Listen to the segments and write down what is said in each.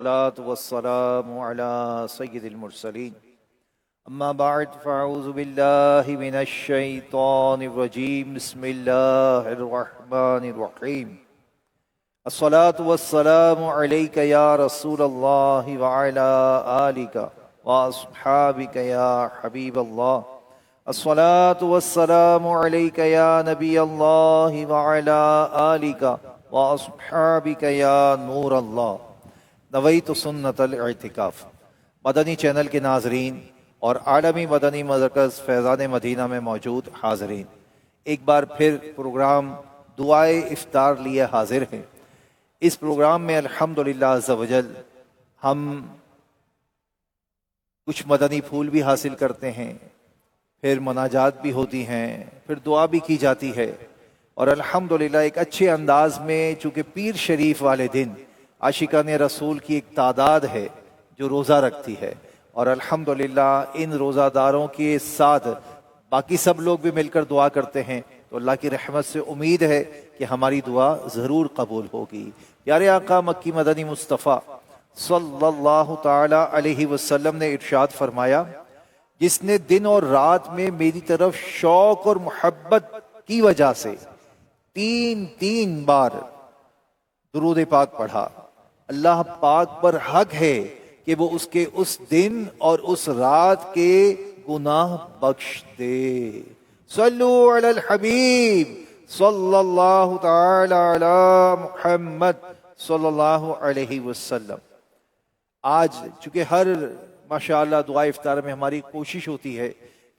الصلاة والسلام على سيد المرسلين أما بعد فأعوذ بالله من الشيطان الرجيم بسم الله الرحمن الرحيم الصلاة والسلام عليك يا رسول الله وعلى آلك وأصحابك يا حبيب الله الصلاة والسلام عليك يا نبي الله وعلى آلك وأصحابك يا نور الله نویت سنت الاعتکاف۔ مدنی چینل کے ناظرین اور عالمی مدنی مرکز فیضان مدینہ میں موجود حاضرین، ایک بار پھر پروگرام دعائے افطار لیے حاضر ہیں۔ اس پروگرام میں الحمدللہ عز و جل ہم کچھ مدنی پھول بھی حاصل کرتے ہیں، پھر مناجات بھی ہوتی ہیں، پھر دعا بھی کی جاتی ہے، اور الحمدللہ ایک اچھے انداز میں، چونکہ پیر شریف والے دن عاشقان رسول کی ایک تعداد ہے جو روزہ رکھتی ہے، اور الحمدللہ ان روزہ داروں کے ساتھ باقی سب لوگ بھی مل کر دعا کرتے ہیں، تو اللہ کی رحمت سے امید ہے کہ ہماری دعا ضرور قبول ہوگی۔ پیارے آقا مکی مدنی مصطفیٰ صلی اللہ تعالی علیہ وسلم نے ارشاد فرمایا، جس نے دن اور رات میں میری طرف شوق اور محبت کی وجہ سے تین بار درود پاک پڑھا، اللہ پاک پر حق ہے کہ وہ اس کے اس دن اور اس رات کے گناہ بخش دے۔ صلو علی الحبیب صلی اللہ تعالی علی محمد صلی اللہ علیہ وسلم۔ آج چونکہ ہر ماشاءاللہ دعا افطار میں ہماری کوشش ہوتی ہے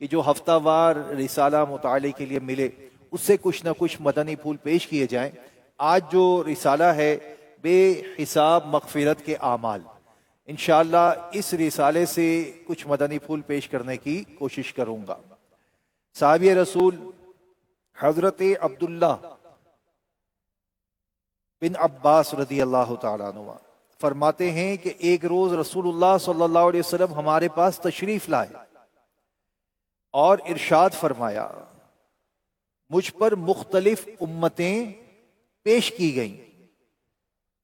کہ جو ہفتہ وار رسالہ مطالعے کے لیے ملے اس سے کچھ نہ کچھ مدنی پھول پیش کیے جائیں۔ آج جو رسالہ ہے بے حساب مغفرت کے اعمال، انشاءاللہ اس رسالے سے کچھ مدنی پھول پیش کرنے کی کوشش کروں گا۔ صحابی رسول حضرت عبداللہ بن عباس رضی اللہ تعالیٰ عنہ فرماتے ہیں کہ ایک روز رسول اللہ صلی اللہ علیہ وسلم ہمارے پاس تشریف لائے اور ارشاد فرمایا، مجھ پر مختلف امتیں پیش کی گئیں،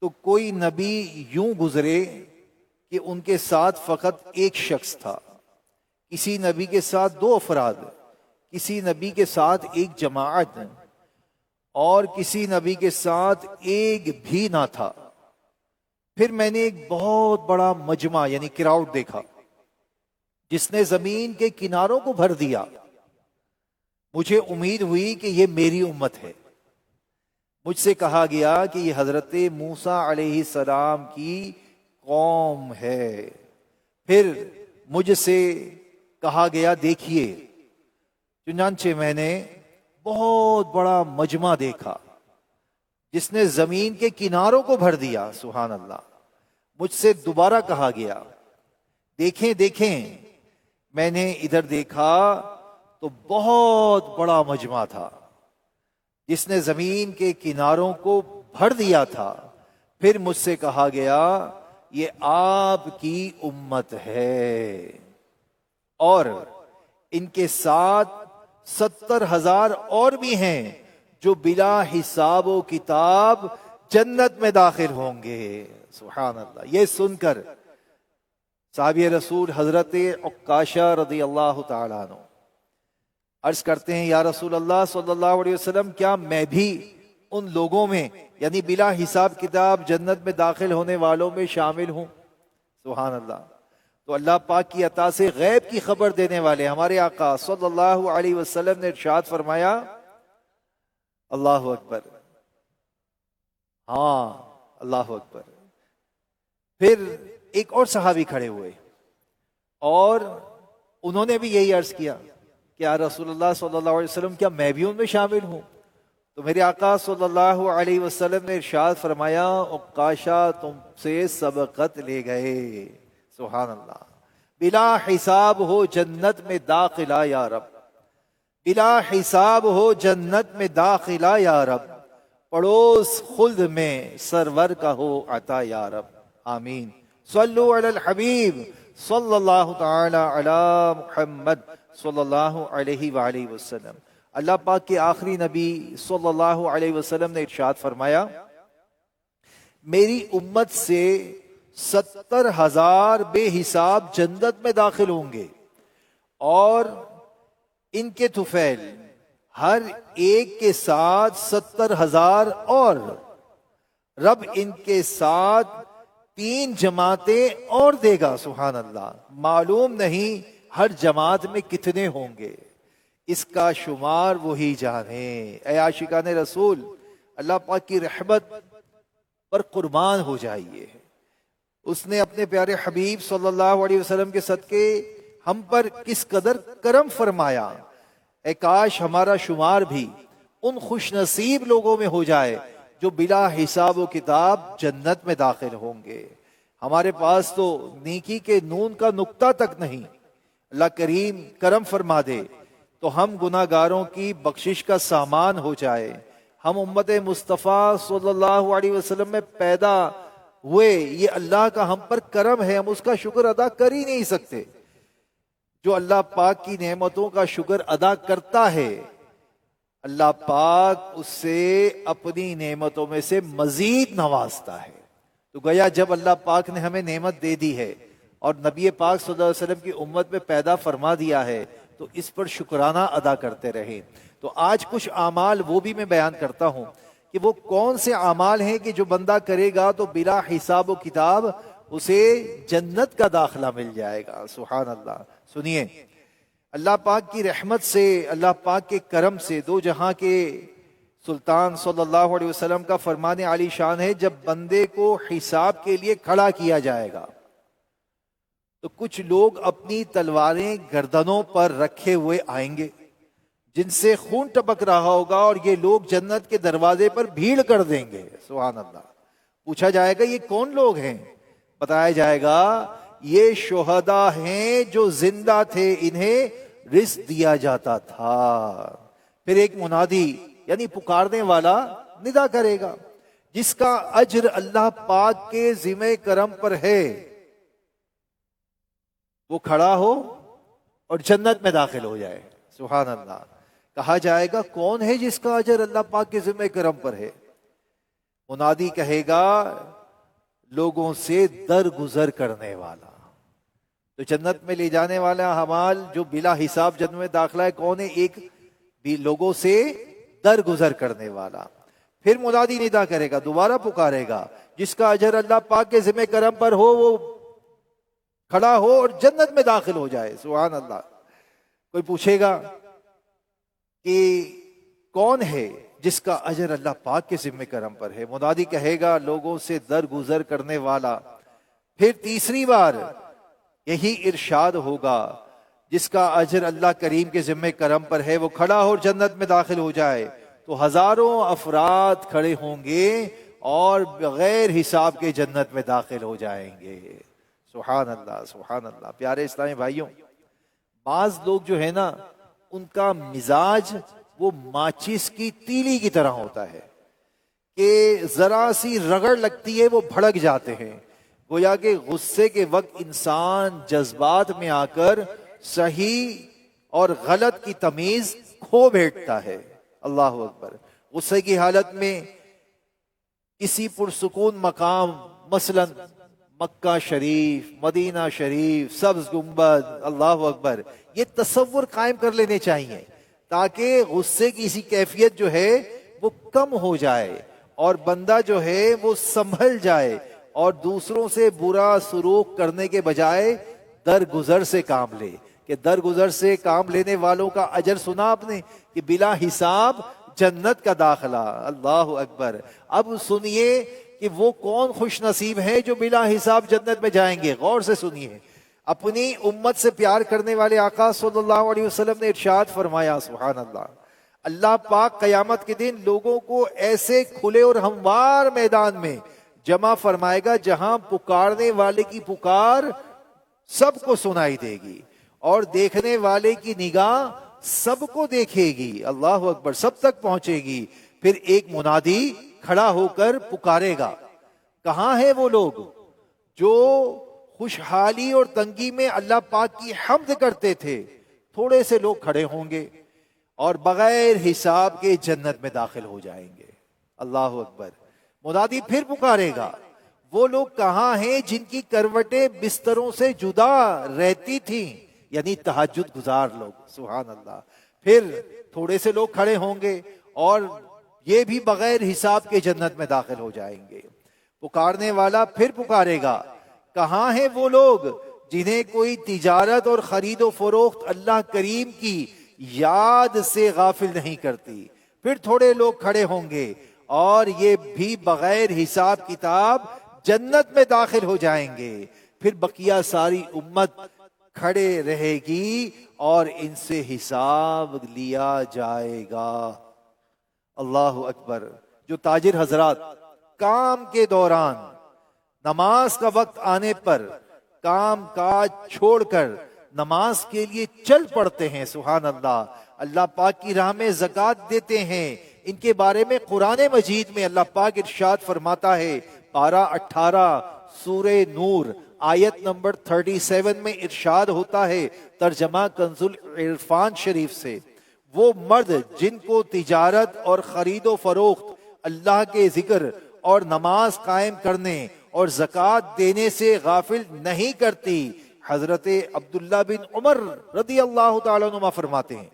تو کوئی نبی یوں گزرے کہ ان کے ساتھ فقط ایک شخص تھا، کسی نبی کے ساتھ 2 افراد، کسی نبی کے ساتھ ایک جماعت، اور کسی نبی کے ساتھ ایک بھی نہ تھا۔ پھر میں نے ایک بہت بڑا مجمع یعنی کراؤڈ دیکھا جس نے زمین کے کناروں کو بھر دیا۔ مجھے امید ہوئی کہ یہ میری امت ہے۔ مجھ سے کہا گیا کہ یہ حضرت موسیٰ علیہ السلام کی قوم ہے۔ پھر مجھ سے کہا گیا دیکھیے، چنانچہ میں نے بہت بڑا مجمع دیکھا جس نے زمین کے کناروں کو بھر دیا۔ سبحان اللہ۔ مجھ سے دوبارہ کہا گیا دیکھیں۔ میں نے ادھر دیکھا تو بہت بڑا مجمع تھا جس نے زمین کے کناروں کو بھر دیا تھا۔ پھر مجھ سے کہا گیا یہ آپ کی امت ہے، اور ان کے ساتھ 70,000 اور بھی ہیں جو بلا حساب و کتاب جنت میں داخل ہوں گے۔ سبحان اللہ۔ یہ سن کر صحابی رسول حضرت عکاشہ رضی اللہ تعالیٰ عنہ عرض کرتے ہیں، یا رسول اللہ صلی اللہ علیہ وسلم، کیا میں بھی ان لوگوں میں یعنی بلا حساب کتاب جنت میں داخل ہونے والوں میں شامل ہوں؟ سبحان اللہ۔ تو اللہ پاک کی عطا سے غیب کی خبر دینے والے ہمارے آقا صلی اللہ علیہ وسلم نے ارشاد فرمایا، اللہ اکبر، ہاں اللہ اکبر۔ پھر ایک اور صحابی کھڑے ہوئے اور انہوں نے بھی یہی عرض کیا کہ یا رسول اللہ صلی اللہ علیہ وسلم، کیا میں بھی ان میں شامل ہوں؟ تو میرے آقا صلی اللہ علیہ وسلم نے ارشاد فرمایا، عکاشہ تم سے سبقت لے گئے۔ سبحان اللہ۔ بلا حساب ہو جنت میں داخلہ یا رب، بلا حساب ہو جنت میں داخلہ یا رب، پڑوس خلد میں سرور کا ہو عطا یا رب، آمین۔ صلو علی الحبیب صلی اللہ تعالی علی محمد صلی اللہ علیہ وآلہ وسلم۔ اللہ پاک کے آخری نبی صلی اللہ علیہ وسلم نے ارشاد فرمایا، میری امت سے 70,000 بے حساب جنت میں داخل ہوں گے، اور ان کے طفیل ہر ایک کے ساتھ 70,000 اور رب ان کے ساتھ 3 جماعتیں اور دے گا۔ سبحان اللہ، معلوم نہیں ہر جماعت میں کتنے ہوں گے، اس کا شمار وہی جانے۔ اے عاشقان رسول، اللہ پاک کی رحمت پر قربان ہو جائیے، اس نے اپنے پیارے حبیب صلی اللہ علیہ وسلم کے صدقے ہم پر کس قدر کرم فرمایا۔ اے کاش ہمارا شمار بھی ان خوش نصیب لوگوں میں ہو جائے جو بلا حساب و کتاب جنت میں داخل ہوں گے۔ ہمارے پاس تو نیکی کے نون کا نقطہ تک نہیں، اللہ کریم کرم فرما دے تو ہم گناہ گاروں کی بخشش کا سامان ہو جائے۔ ہم امت مصطفیٰ صلی اللہ علیہ وسلم میں پیدا ہوئے، یہ اللہ کا ہم پر کرم ہے، ہم اس کا شکر ادا کر ہی نہیں سکتے۔ جو اللہ پاک کی نعمتوں کا شکر ادا کرتا ہے، اللہ پاک اس سے اپنی نعمتوں میں سے مزید نوازتا ہے۔ تو گویا جب اللہ پاک نے ہمیں نعمت دے دی ہے اور نبی پاک صلی اللہ علیہ وسلم کی امت میں پیدا فرما دیا ہے، تو اس پر شکرانہ ادا کرتے رہیں۔ تو آج کچھ اعمال وہ بھی میں بیان کرتا ہوں کہ وہ کون سے اعمال ہیں کہ جو بندہ کرے گا تو بلا حساب و کتاب اسے جنت کا داخلہ مل جائے گا۔ سبحان اللہ۔ سنیے، اللہ پاک کی رحمت سے، اللہ پاک کے کرم سے دو جہاں کے سلطان صلی اللہ علیہ وسلم کا فرمان عالی شان ہے، جب بندے کو حساب کے لیے کھڑا کیا جائے گا تو کچھ لوگ اپنی تلواریں گردنوں پر رکھے ہوئے آئیں گے جن سے خون ٹپک رہا ہوگا، اور یہ لوگ جنت کے دروازے پر بھیڑ کر دیں گے۔ سبحان اللہ۔ پوچھا جائے گا یہ کون لوگ ہیں؟ بتایا جائے گا یہ شہداء ہیں جو زندہ تھے، انہیں رزق دیا جاتا تھا۔ پھر ایک منادی یعنی پکارنے والا ندا کرے گا، جس کا اجر اللہ پاک کے ذمہ کرم پر ہے، وہ کھڑا ہو اور جنت میں داخل ہو جائے۔ سبحان اللہ۔ کہا جائے گا کون ہے جس کا اجر اللہ پاک کے ذمہ کرم پر ہے؟ منادی کہے گا لوگوں سے درگزر کرنے والا۔ تو جنت میں لے جانے والا اعمال جو بلا حساب جنت میں داخلہ ہے کون ہے؟ ایک بھی لوگوں سے درگزر کرنے والا۔ پھر منادی ندا کرے گا، دوبارہ پکارے گا، جس کا اجر اللہ پاک کے ذمہ کرم پر ہو وہ کھڑا ہو اور جنت میں داخل ہو جائے۔ سبحان اللہ۔ کوئی پوچھے گا کہ کون ہے جس کا اجر اللہ پاک کے ذمہ کرم پر ہے؟ منادی کہے گا لوگوں سے درگزر کرنے والا۔ پھر تیسری بار یہی ارشاد ہوگا جس کا اجر اللہ کریم کے ذمہ کرم پر ہے وہ کھڑا ہو اور جنت میں داخل ہو جائے۔ تو ہزاروں افراد کھڑے ہوں گے اور بغیر حساب کے جنت میں داخل ہو جائیں گے۔ سبحان اللہ، سبحان اللہ۔ پیارے اسلامی بھائیوں، بعض لوگ جو ہے نا ان کا مزاج وہ ماچس کی تیلی کی طرح ہوتا ہے کہ ذرا سی رگڑ لگتی ہے وہ بھڑک جاتے ہیں، گویا کہ غصے کے وقت انسان جذبات میں آ کر صحیح اور غلط کی تمیز کھو بیٹھتا ہے۔ اللہ اکبر۔ غصے کی حالت میں کسی پرسکون مقام مثلا مکہ شریف، مدینہ شریف، سبز گنبد، اللہ اکبر، یہ تصور قائم کر لینے چاہیے تاکہ غصے کی اسی کیفیت جو ہے وہ کم ہو جائے اور بندہ جو ہے وہ سنبھل جائے اور دوسروں سے برا سلوک کرنے کے بجائے درگزر سے کام لے۔ کہ درگزر سے کام لینے والوں کا اجر سنا آپ نے کہ بلا حساب جنت کا داخلہ۔ اللہ اکبر۔ اب سنیے کہ وہ کون خوش نصیب ہیں جو بلا حساب جنت میں جائیں گے۔ غور سے سنیے۔ اپنی امت سے پیار کرنے والے آقا صلی اللہ علیہ وسلم نے ارشاد فرمایا، سبحان اللہ، اللہ پاک قیامت کے دن لوگوں کو ایسے کھلے اور ہموار میدان میں جمع فرمائے گا جہاں پکارنے والے کی پکار سب کو سنائی دے گی اور دیکھنے والے کی نگاہ سب کو دیکھے گی۔ اللہ اکبر، سب تک پہنچے گی۔ پھر ایک منادی کھڑا ہو کر پکارے گا۔ کہاں ہیں وہ لوگ جو خوشحالی اور تنگی میں اللہ پاک کی حمد کرتے تھے؟ تھوڑے سے لوگ کھڑے ہوں گے اور بغیر حساب کے جنت میں داخل ہو جائیں گے۔ اللہ اکبر۔ منادی پھر پکارے گا، وہ لوگ کہاں ہیں جن کی کروٹیں بستروں سے جدا رہتی تھیں، یعنی تہجد گزار لوگ، سبحان اللہ. پھر تھوڑے سے لوگ کھڑے ہوں گے اور یہ بھی بغیر حساب کے جنت میں داخل ہو جائیں گے. پکارنے والا پھر پکارے گا، کہاں ہیں وہ لوگ جنہیں کوئی تجارت اور خرید و فروخت اللہ کریم کی یاد سے غافل نہیں کرتی. پھر تھوڑے لوگ کھڑے ہوں گے اور یہ بھی بغیر حساب کتاب جنت میں داخل ہو جائیں گے. پھر بقیہ ساری امت کھڑے رہے گی اور ان سے حساب لیا جائے گا. اللہ اکبر. جو تاجر حضرات کام کے دوران نماز کا وقت آنے پر کام کاج چھوڑ کر نماز کے لیے چل پڑتے ہیں، سبحان اللہ، اللہ پاک کی راہ میں زکوٰۃ دیتے ہیں، ان کے بارے میں قرآن مجید میں اللہ پاک ارشاد فرماتا ہے. پارہ 18 سورہ نور آیت نمبر 37 میں ارشاد ہوتا ہے، ترجمہ کنز العرفان شریف سے، وہ مرد جن کو تجارت اور خرید و فروخت اللہ کے ذکر اور نماز قائم کرنے اور زکوٰۃ دینے سے غافل نہیں کرتی. حضرت عبداللہ بن عمر رضی اللہ تعالیٰ عنہ فرماتے ہیں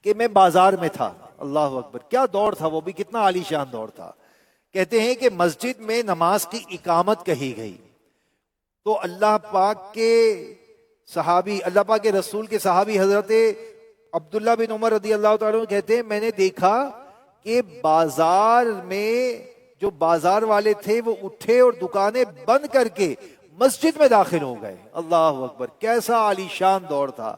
کہ میں بازار میں تھا. اللہ اکبر، کیا دور تھا وہ بھی، کتنا عالی شان دور تھا. کہتے ہیں کہ مسجد میں نماز کی اقامت کہی گئی تو اللہ پاک کے صحابی، اللہ پاک کے رسول کے صحابی حضرت عبداللہ بن عمر رضی اللہ تعالیٰ عنہ کہتے ہیں میں نے دیکھا کہ بازار میں جو بازار والے تھے وہ اٹھے اور دکانیں بند کر کے مسجد میں داخل ہو گئے. اللہ اکبر، کیسا عالی شان دور تھا.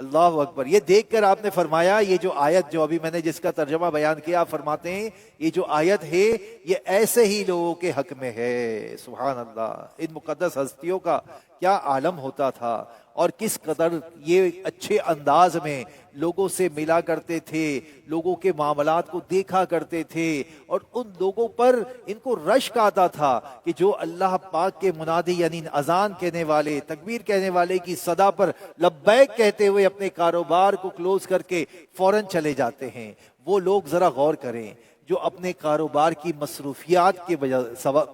اللہ اکبر. یہ دیکھ کر آپ نے فرمایا یہ جو آیت جو ابھی میں نے جس کا ترجمہ بیان کیا، آپ فرماتے ہیں یہ جو آیت ہے یہ ایسے ہی لوگوں کے حق میں ہے. سبحان اللہ. ان مقدس ہستیوں کا کیا عالم ہوتا تھا اور کس قدر یہ اچھے انداز میں لوگوں سے ملا کرتے تھے، لوگوں کے معاملات کو دیکھا کرتے تھے، اور ان لوگوں پر ان کو رشک آتا تھا کہ جو اللہ پاک کے منادی یعنی اذان کہنے والے، تکبیر کہنے والے کی صدا پر لبیک کہتے ہوئے اپنے کاروبار کو کلوز کر کے فوراً چلے جاتے ہیں. وہ لوگ ذرا غور کریں جو اپنے کاروبار کی مصروفیات کے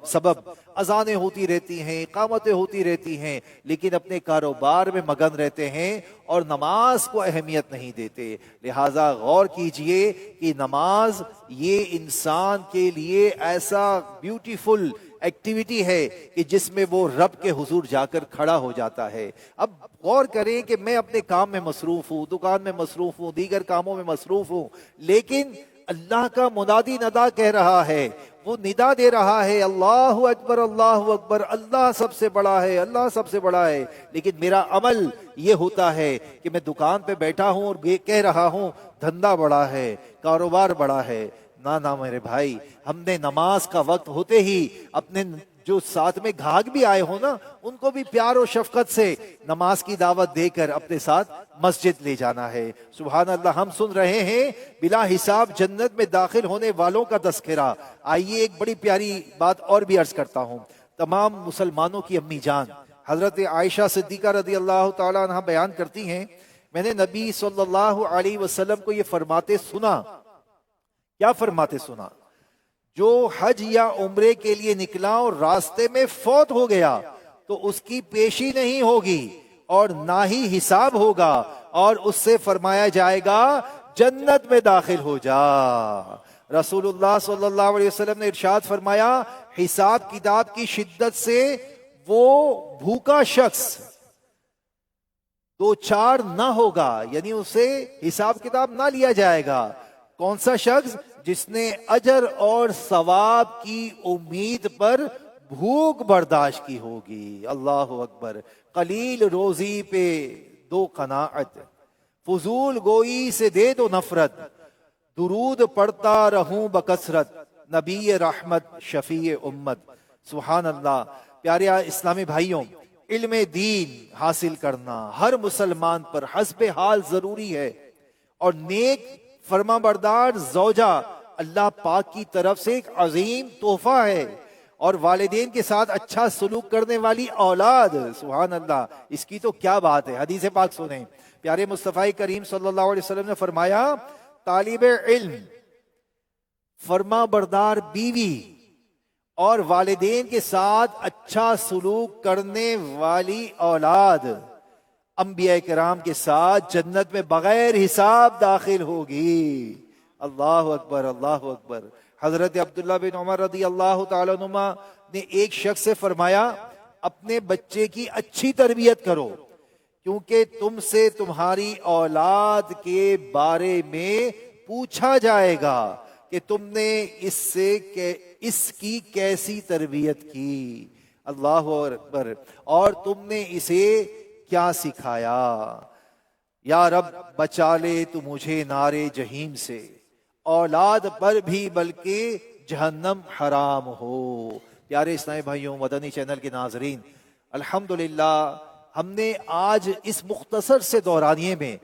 سبب اذانیں ہوتی رہتی ہیں، اقامتیں ہوتی رہتی ہیں، لیکن اپنے کاروبار میں مگن رہتے ہیں اور نماز کو اہمیت نہیں دیتے. لہٰذا غور کیجئے کہ نماز یہ انسان کے لیے ایسا بیوٹیفل ایکٹیویٹی ہے کہ جس میں وہ رب کے حضور جا کر کھڑا ہو جاتا ہے. اب غور کریں کہ میں اپنے کام میں مصروف ہوں، دکان میں مصروف ہوں، دیگر کاموں میں مصروف ہوں، لیکن اللہ کا منادی ندا کہہ رہا ہے، وہ ندا دے رہا ہے، اللہ اکبر اللہ اکبر، اللہ سب سے بڑا ہے، اللہ سب سے بڑا ہے. لیکن میرا عمل یہ ہوتا ہے کہ میں دکان پہ بیٹھا ہوں اور یہ کہہ رہا ہوں دھندا بڑا ہے، کاروبار بڑا ہے. نہ میرے بھائی، ہم نے نماز کا وقت ہوتے ہی اپنے جو ساتھ میں گھاگ بھی آئے ہوں نا ان کو بھی پیار و شفقت سے نماز کی دعوت دے کر اپنے ساتھ مسجد لے جانا ہے. سبحان اللہ. ہم سن رہے ہیں بلا حساب جنت میں داخل ہونے والوں کا تذکرہ. آئیے ایک بڑی پیاری بات اور بھی عرض کرتا ہوں. تمام مسلمانوں کی امی جان حضرت عائشہ صدیقہ رضی اللہ تعالی عنہ بیان کرتی ہیں میں نے نبی صلی اللہ علیہ وسلم کو یہ فرماتے سنا. کیا فرماتے سنا؟ جو حج یا عمرے کے لیے نکلا اور راستے میں فوت ہو گیا تو اس کی پیشی نہیں ہوگی اور نہ ہی حساب ہوگا، اور اس سے فرمایا جائے گا جنت میں داخل ہو جا. رسول اللہ صلی اللہ علیہ وسلم نے ارشاد فرمایا حساب کتاب کی شدت سے وہ بھوکا شخص دو چار نہ ہوگا، یعنی اسے حساب کتاب نہ لیا جائے گا. کون سا شخص؟ جس نے اجر اور ثواب کی امید پر بھوک برداشت کی ہوگی. اللہ اکبر. قلیل روزی پہ دو قناعت، فضول گوئی سے دے دو نفرت، درود پڑھتا رہوں بکثرت، نبی رحمت شفیع امت. سبحان اللہ. پیارے اسلامی بھائیوں، علم دین حاصل کرنا ہر مسلمان پر حسب حال ضروری ہے، اور نیک فرما بردار زوجہ اللہ پاک کی طرف سے ایک عظیم تحفہ ہے، اور والدین کے ساتھ اچھا سلوک کرنے والی اولاد. سبحان اللہ. اس کی تو کیا بات ہے. حدیث پاک سنیں. پیارے مصطفی کریم صلی اللہ علیہ وسلم نے فرمایا طالب علم، فرما بردار بیوی اور والدین کے ساتھ اچھا سلوک کرنے والی اولاد انبیاء کرام کے ساتھ جنت میں بغیر حساب داخل ہوگی۔ اللہ اکبر، اللہ اکبر۔ حضرت عبداللہ بن عمر رضی اللہ تعالیٰ عنہما نے ایک شخص سے فرمایا اپنے بچے کی اچھی تربیت کرو، کیونکہ تم سے تمہاری اولاد کے بارے میں پوچھا جائے گا کہ تم نے اس کی کیسی تربیت کی۔ اللہ اکبر۔ اور تم نے اسے کیا سکھایا۔ یا رب بچا لے تو مجھے نار جہنم سے، اولاد پر بھی بلکہ جہنم حرام ہو۔ پیارے اسلامی بھائیوں، مدنی چینل کے ناظرین، الحمدللہ ہم نے آج اس مختصر سے دورانیے میں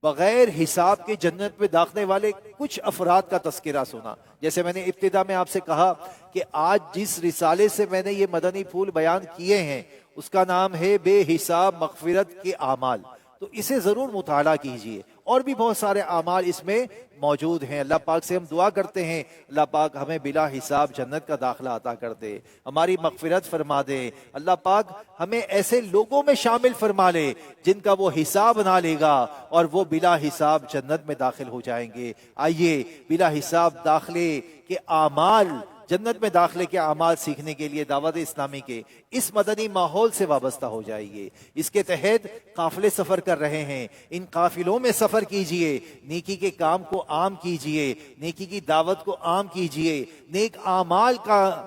بغیر حساب کے جنت میں داخلے والے کچھ افراد کا تذکرہ سنا۔ جیسے میں نے ابتدا میں آپ سے کہا کہ آج جس رسالے سے میں نے یہ مدنی پھول بیان کیے ہیں اس کا نام ہے بے حساب مغفرت کے اعمال، تو اسے ضرور مطالعہ کیجئے۔ اور بھی بہت سارے اعمال اس میں موجود ہیں۔ اللہ پاک سے ہم دعا کرتے ہیں اللہ پاک ہمیں بلا حساب جنت کا داخلہ عطا کر دے، ہماری مغفرت فرما دے۔ اللہ پاک ہمیں ایسے لوگوں میں شامل فرما لے جن کا وہ حساب نہ لے گا اور وہ بلا حساب جنت میں داخل ہو جائیں گے۔ آئیے بلا حساب داخلے کے اعمال، جنت میں داخلے کے اعمال سیکھنے کے لیے دعوت اسلامی کے اس مدنی ماحول سے وابستہ ہو جائیے۔ اس کے تحت قافلے سفر کر رہے ہیں، ان قافلوں میں سفر کیجئے، نیکی کے کام کو عام کیجئے، نیکی کی دعوت کو عام کیجئے، نیک اعمال کا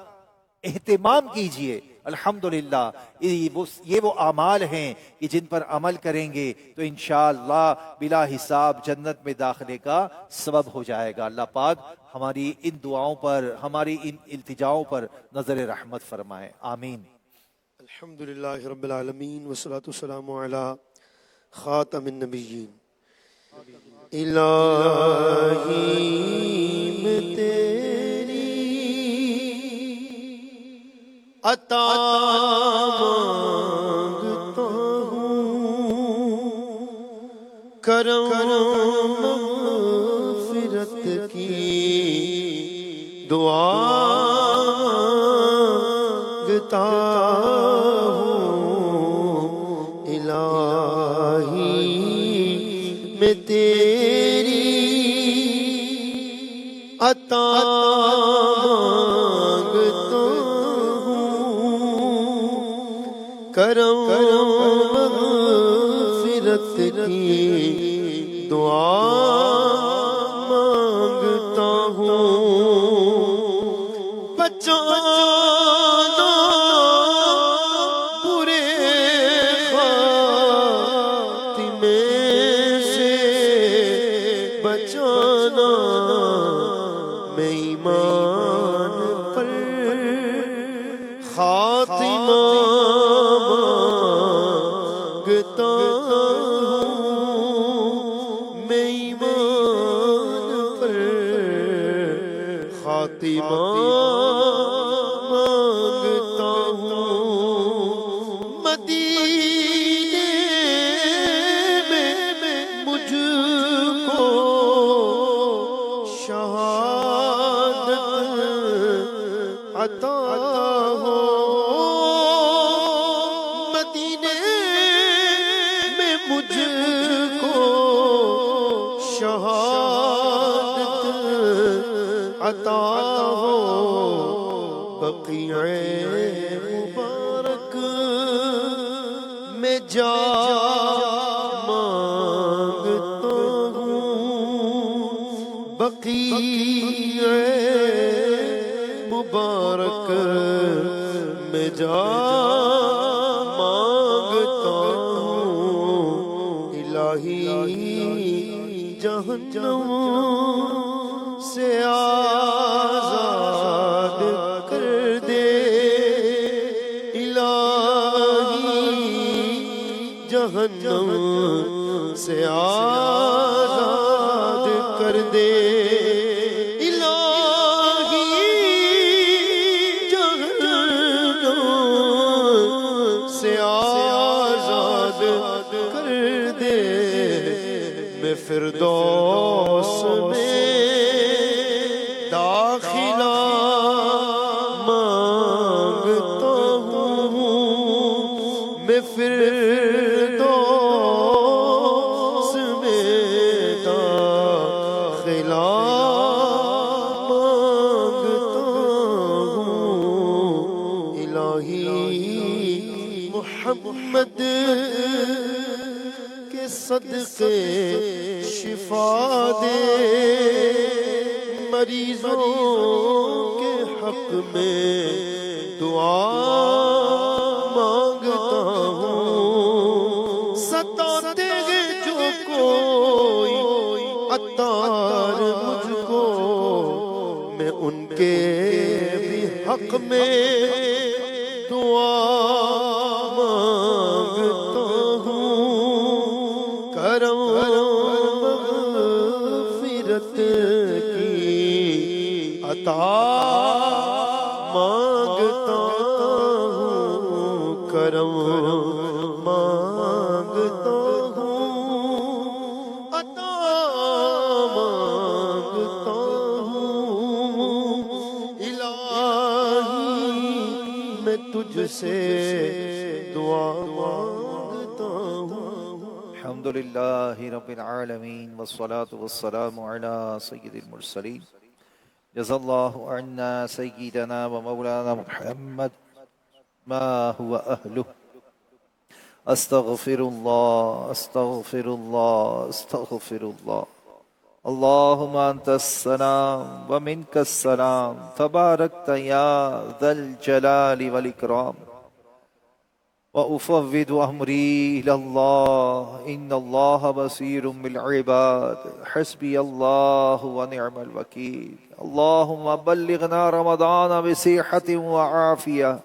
اہتمام کیجئے۔ الحمدللہ یہ وہ اعمال ہیں کہ جن پر عمل کریں گے تو انشاءاللہ بلا حساب جنت میں داخلے کا سبب ہو جائے گا۔ اللہ پاک ہماری ان دعاؤں پر، ہماری ان التجاؤں پر نظر رحمت فرمائے، آمین۔ الحمدللہ رب العالمین والصلاة والسلام علی خاتم النبیین۔ الہی میں تیری عطا مانگتا ہوں، کرم مغفرت کی دعا مانگتا ہوں، الہی میں تیری عطا مانگتا کرم مغفرت کی دعا مانگتا ہوں، بچانا برے خاتمے سے، بچانا میں ایمان پر خاتمہ مانگتا ہوں، میں ایمان پر خاتمہ مانگتا ہوں، مدینے میں مجھ کو شہادت عطا ہو، مجھ کو شہادت عطا ہو، بقیع مبارک میں جا مانگتا ہوں، بقیع مبارک میں جا مانگتا ہوں، الہی جہنم سے آزاد کر دے، الہی جہنم سے آزاد کر دے، الہی جہنم سے آزاد کر دے، میں فردوس میں داخلہ میں فردوس میں داخلہ مانگتا ہوں الہی محمد کے صدقے شفا دے مریضوں کے حق میں دعا مانگتا ہوں ستاتے ہیں جو کوئی عطار مجھ کو میں ان کے بھی حق میں دعا مانگتا ہوں کرم مغفرت کی عطا مانگتا ہوں کرم مانگتا ہوں عطا مانگتا ہوں الہی میں تجھ سے دعا مانگتا ہوں الحمدللہ رب العالمین والصلاة والسلام على سید المرسلین جزا اللہ عنا سیدنا و مولانا محمد ما هو اہلہ استغفر اللہ استغفر اللہ استغفر اللہ اللہم انت السلام ومنک السلام تبارکت یا ذا الجلال والاکرام وأفوض أمري إلى الله إن الله بصير بالعباد حسبي الله ونعم الوكيل اللهم بلغنا رمضان بصحة وعافية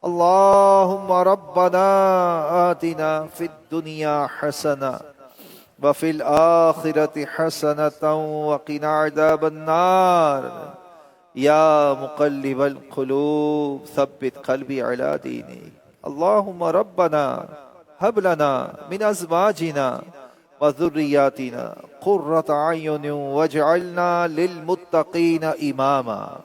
اللهم ربنا آتنا في الدنيا حسنة وفي الآخرة حسنة وقنا عذاب النار يا مقلب القلوب ثبت قلبي على دينك اللهم ربنا هب لنا من ازواجنا وذرياتنا قرة اعين واجعلنا للمتقين اماما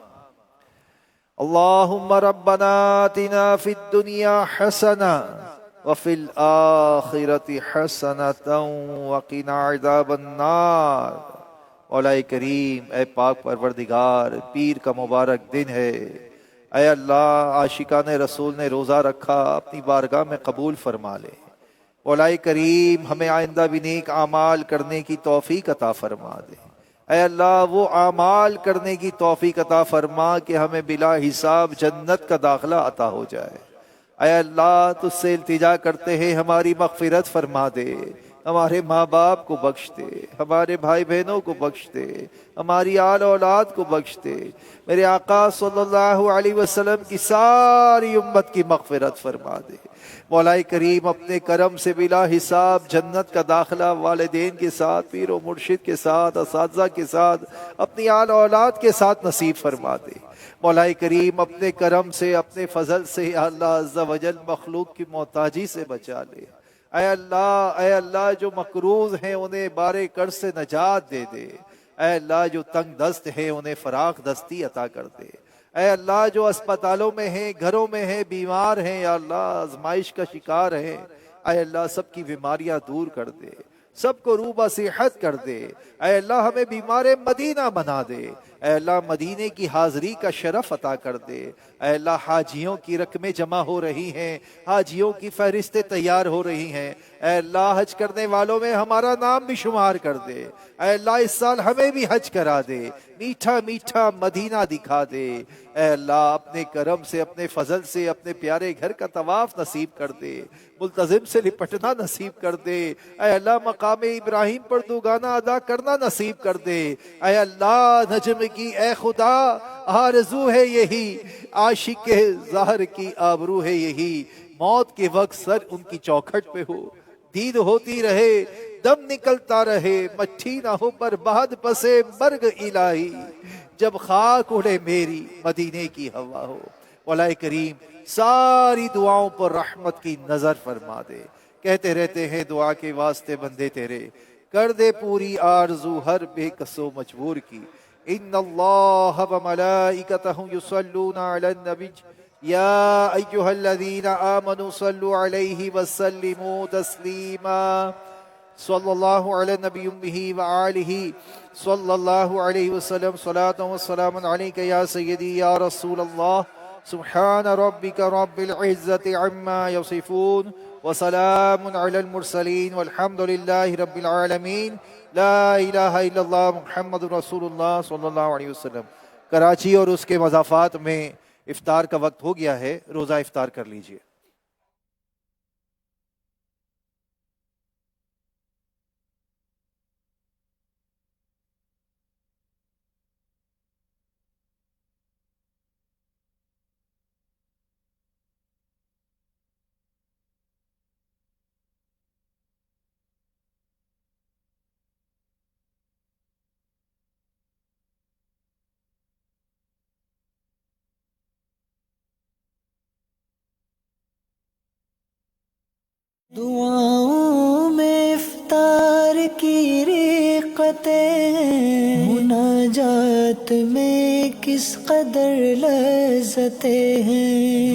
اللهم ربنا آتنا في الدنيا حسنة وفي الآخرة حسنة وقنا عذاب النار مولا کریم اے پاک پروردگار پیر کا مبارک دن ہے اے اللہ عاشقان رسول نے روزہ رکھا اپنی بارگاہ میں قبول فرما لے مولا کریم ہمیں آئندہ بھی نیک اعمال کرنے کی توفیق عطا فرما دے اے اللہ وہ اعمال کرنے کی توفیق عطا فرما کہ ہمیں بلا حساب جنت کا داخلہ عطا ہو جائے اے اللہ تجھ سے التجا کرتے ہیں ہماری مغفرت فرما دے ہمارے ماں باپ کو بخش دے ہمارے بھائی بہنوں کو بخش دے ہماری آل اولاد کو بخش دے میرے آقا صلی اللہ علیہ وسلم کی ساری امت کی مغفرت فرما دے مولا کریم اپنے کرم سے بلا حساب جنت کا داخلہ والدین کے ساتھ پیر و مرشد کے ساتھ اساتذہ کے ساتھ اپنی آل اولاد کے ساتھ نصیب فرما دے مولا کریم اپنے کرم سے اپنے فضل سے اللہ عز و جل مخلوق کی محتاجی سے بچا لے اے اللہ جو مقروض ہیں انہیں بارے قرض سے نجات دے دے اے اللہ جو تنگ دست ہیں انہیں فراخ دستی عطا کر دے اے اللہ جو اسپتالوں میں ہیں گھروں میں ہیں بیمار ہیں یا اللہ آزمائش کا شکار ہیں اے اللہ سب کی بیماریاں دور کر دے سب کو روبہ صحت کر دے اے اللہ ہمیں بیمار مدینہ بنا دے اے اللہ مدینے کی حاضری کا شرف عطا کر دے اے اللہ حاجیوں کی رقمیں جمع ہو رہی ہیں حاجیوں کی فہرستیں تیار ہو رہی ہیں اے اللہ حج کرنے والوں میں ہمارا نام بھی شمار کر دے اے اللہ اس سال ہمیں بھی حج کرا دے میٹھا میٹھا مدینہ دکھا دے اے اللہ اپنے کرم سے اپنے فضل سے اپنے پیارے گھر کا طواف نصیب کر دے ملتزم سے لپٹنا نصیب کر دے اے اللہ مقام ابراہیم پر دوگانہ ادا کرنا نصیب کر دے اے اللہ نجم کی اے خدا آرزو ہے یہی عاشق ظاہر کی آبرو ہے یہی موت کے وقت سر ان کی چوکھٹ پہ ہو دید ہوتی رہے دم نکلتا رہے مٹھی نہ ہو برباد پسے مرگ الہی جب خاک اڑے میری مدینے کی ہوا ہو مولا کریم ساری دعاؤں پر رحمت کی نظر فرما دے کہتے رہتے ہیں دعا کے واسطے بندے تیرے کر دے پوری آرزو ہر بے کسو مجبور کی ان اللہ و ملائکتہ یصلون علی النبی يا أيها الذين آمنوا صلوا عليه وسلموا تسليما صلى الله على النبي به وآله صلى الله عليه وسلم صلاة وسلام عليك يا سيدي يا رسول الله سبحان ربك رب العزة عما يصفون وسلام على المرسلين والحمد لله رب العالمين لا الہ الا اللہ محمد رسول اللہ صلی اللہ علیہ وسلم۔ کراچی اور اس کے مضافات میں افطار کا وقت ہو گیا ہے، روزہ افطار کر لیجئے۔ دعاؤں میں افطار کی رقتیں، مناجات میں کس قدر لذتیں ہیں۔